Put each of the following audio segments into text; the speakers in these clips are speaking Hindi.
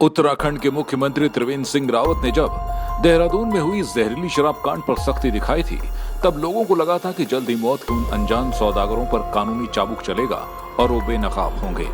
उत्तराखंड के मुख्यमंत्री त्रिवेंद्र सिंह रावत ने जब देहरादून में हुई जहरीली शराब कांड पर सख्ती दिखाई थी, तब लोगों को लगा था कि जल्द ही मौत के उन अनजान सौदागरों पर कानूनी चाबुक चलेगा और वो बेनकाब होंगे।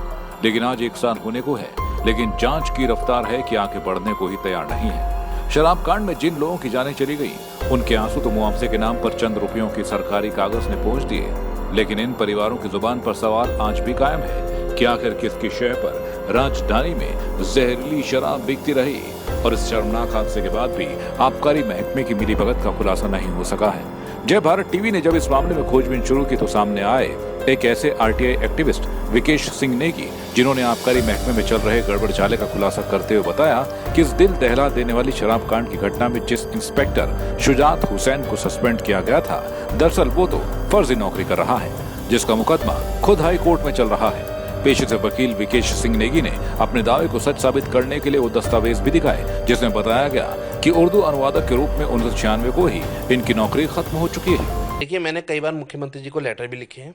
लेकिन आज 1 साल होने को है, लेकिन जांच की रफ्तार है कि आगे बढ़ने को ही तैयार नहीं है। शराब कांड में जिन लोगों की जानें चली गई, उनके आंसू तो मुआवजे के नाम पर चंद रुपयों की सरकारी कागज ने पोंछ दिए, लेकिन इन परिवारों की जुबान पर सवाल आज भी कायम है कि आखिर किसकी शय पर राजधानी में जहरीली शराब बिकती रही। और इस शर्मनाक हादसे के बाद भी आबकारी महकमे की मिलीभगत का खुलासा नहीं हो सका है। जय भारत टीवी ने जब इस मामले में खोजबीन शुरू की तो सामने आए एक ऐसे आरटीआई एक्टिविस्ट विकेश सिंह नेगी, जिन्होंने आबकारी महकमे में चल रहे गड़बड़ झाले का खुलासा करते हुए बताया कि इस दिल दहला देने वाली शराब कांड की घटना में जिस इंस्पेक्टर शुजात हुसैन को सस्पेंड किया गया था, दरअसल वो तो फर्जी नौकरी कर रहा है, जिसका मुकदमा खुद हाई कोर्ट में चल रहा है। पेशे से वकील विकेश सिंह नेगी ने अपने दावे को सच साबित करने के लिए वो दस्तावेज भी दिखाए, जिसमें बताया गया कि उर्दू अनुवादक के रूप में 1996 को ही इनकी नौकरी खत्म हो चुकी है। देखिए, मैंने कई बार मुख्यमंत्री जी को लेटर भी लिखे हैं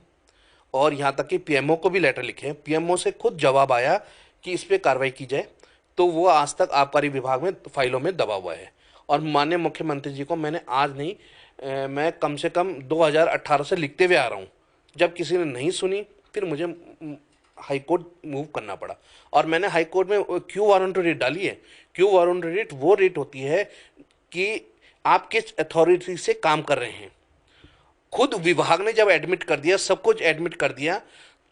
और यहाँ तक कि पीएमओ को भी लेटर लिखे हैं। पीएमओ से खुद जवाब आया कि इस पे कार्रवाई की जाए, तो वो आज तक आबकारी विभाग में फाइलों में दबा हुआ है। और माननीय मुख्यमंत्री जी को मैंने आज नहीं, मैं कम से कम 2018 से लिखते हुए आ रहा हूँ। जब किसी ने नहीं सुनी, फिर मुझे हाई कोर्ट मूव करना पड़ा और मैंने हाई कोर्ट में क्यू वारंट रिट डाली है। क्यू वारंट रिट वो रिट होती है कि आप किस अथॉरिटी से काम कर रहे हैं। खुद विभाग ने जब एडमिट कर दिया, सब कुछ एडमिट कर दिया,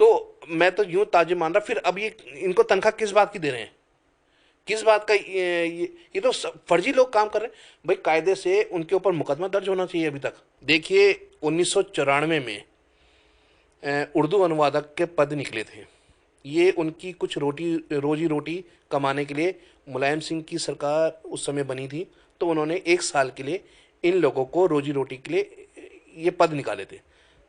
तो मैं तो यूं ताजुब मान रहा, फिर अब ये इनको तनख्वाह किस बात की दे रहे हैं, किस बात का? ये तो फर्जी लोग काम कर रहे हैं। भाई, कायदे से उनके ऊपर मुकदमा दर्ज होना चाहिए। अभी तक देखिए, 1994 में उर्दू अनुवादक के पद निकले थे। ये उनकी कुछ रोजी रोटी कमाने के लिए मुलायम सिंह की सरकार उस समय बनी थी, तो उन्होंने 1 साल के लिए इन लोगों को रोजी रोटी के लिए ये पद निकाले थे।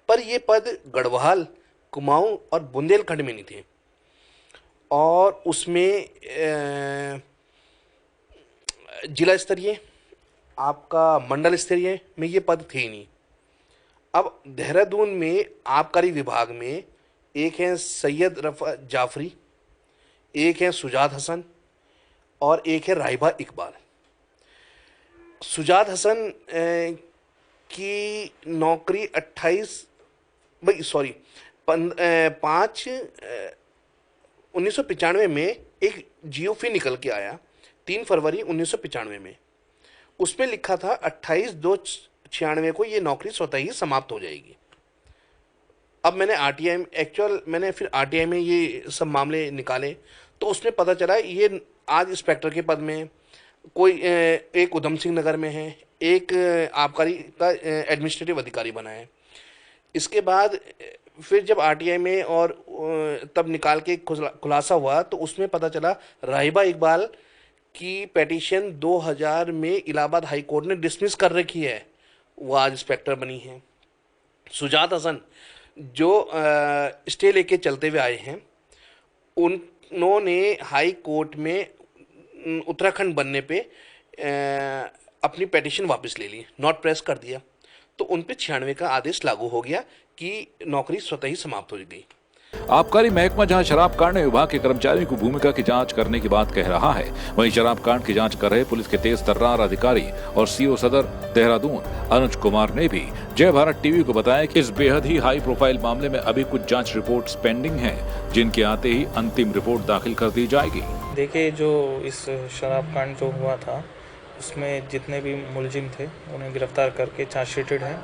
पर ये पद गढ़वाल, कुमाऊं और बुंदेलखंड में नहीं थे, और उसमें जिला स्तरीय, आपका मंडल स्तरीय में ये पद थे ही नहीं। अब देहरादून में आबकारी विभाग में एक हैं सैयद रफ़ा जाफरी, एक हैं सुजात हसन और एक है राहिबा इकबाल। सुजात हसन की नौकरी 1995 में एक जीओफी निकल के आया 3 फरवरी 1995 में। उसमें लिखा था 28/2/96 को ये नौकरी स्वतः ही समाप्त हो जाएगी। अब मैंने फिर आरटीआई में ये सब मामले निकाले, तो उसमें पता चला ये आज इंस्पेक्टर के पद में कोई एक उधम सिंह नगर में है, एक आबकारी का एडमिनिस्ट्रेटिव अधिकारी बना है। इसके बाद फिर जब आरटीआई में और तब निकाल के खुलासा हुआ, तो उसमें पता चला राहिबा इकबाल की पिटीशन 2000 में इलाहाबाद हाई कोर्ट ने डिसमिस कर रखी है, वो आज इंस्पेक्टर बनी है। सुजात हसन जो स्टे लेके चलते हुए आए हैं, उन्होंने हाई कोर्ट में उत्तराखंड बनने पे अपनी पिटीशन वापस ले ली, नॉट प्रेस कर दिया, तो उन पे 96 का आदेश लागू हो गया कि नौकरी स्वतः ही समाप्त हो गई। आबकारी महकमा जहां शराब कांड में विभाग के कर्मचारियों की भूमिका की जांच करने की बात कह रहा है, वहीं शराब कांड की जांच कर रहे पुलिस के तेज तर्रार अधिकारी और सीओ सदर देहरादून अनुज कुमार ने भी जय भारत टीवी को बताया कि इस बेहद ही हाई प्रोफाइल मामले में अभी कुछ जांच रिपोर्ट्स पेंडिंग हैं, जिनके आते ही अंतिम रिपोर्ट दाखिल कर दी जाएगी। देखिए, जो इस शराब कांड जो हुआ था, उसमें जितने भी मुलजिम थे उन्हें गिरफ्तार करके चार्जशीटेड है।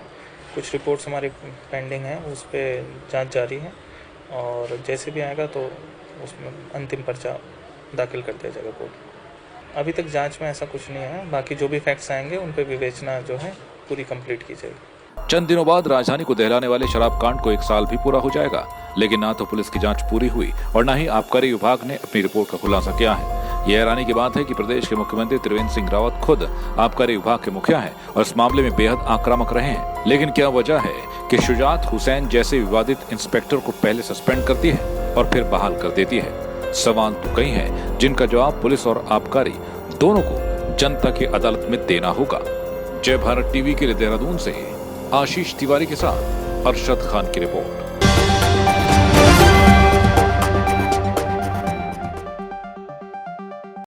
कुछ रिपोर्ट्स हमारी पेंडिंग हैं, उस पर जाँच जारी है और जैसे भी आएगा तो उसमें अंतिम पर्चा दाखिल कर दिया जाएगा कोर्ट। अभी तक जांच में ऐसा कुछ नहीं है, बाकी जो भी फैक्ट्स आएंगे उन पर विवेचना जो है पूरी कंप्लीट की जाएगी। चंद दिनों बाद राजधानी को दहलाने वाले शराब कांड को 1 साल भी पूरा हो जाएगा, लेकिन ना तो पुलिस की जांच पूरी हुई और न ही आबकारी विभाग ने अपनी रिपोर्ट का खुलासा किया है। यह हैरानी की बात है कि प्रदेश के मुख्यमंत्री त्रिवेंद्र सिंह रावत खुद आबकारी विभाग के मुखिया हैं और इस मामले में बेहद आक्रामक रहे हैं, लेकिन क्या वजह है कि शुजात हुसैन जैसे विवादित इंस्पेक्टर को पहले सस्पेंड करती है और फिर बहाल कर देती है? सवाल तो कई हैं, जिनका जवाब पुलिस और आबकारी दोनों को जनता की अदालत में देना होगा। जय भारत टीवी के लिए देहरादून से आशीष तिवारी के साथ अरशद खान की रिपोर्ट।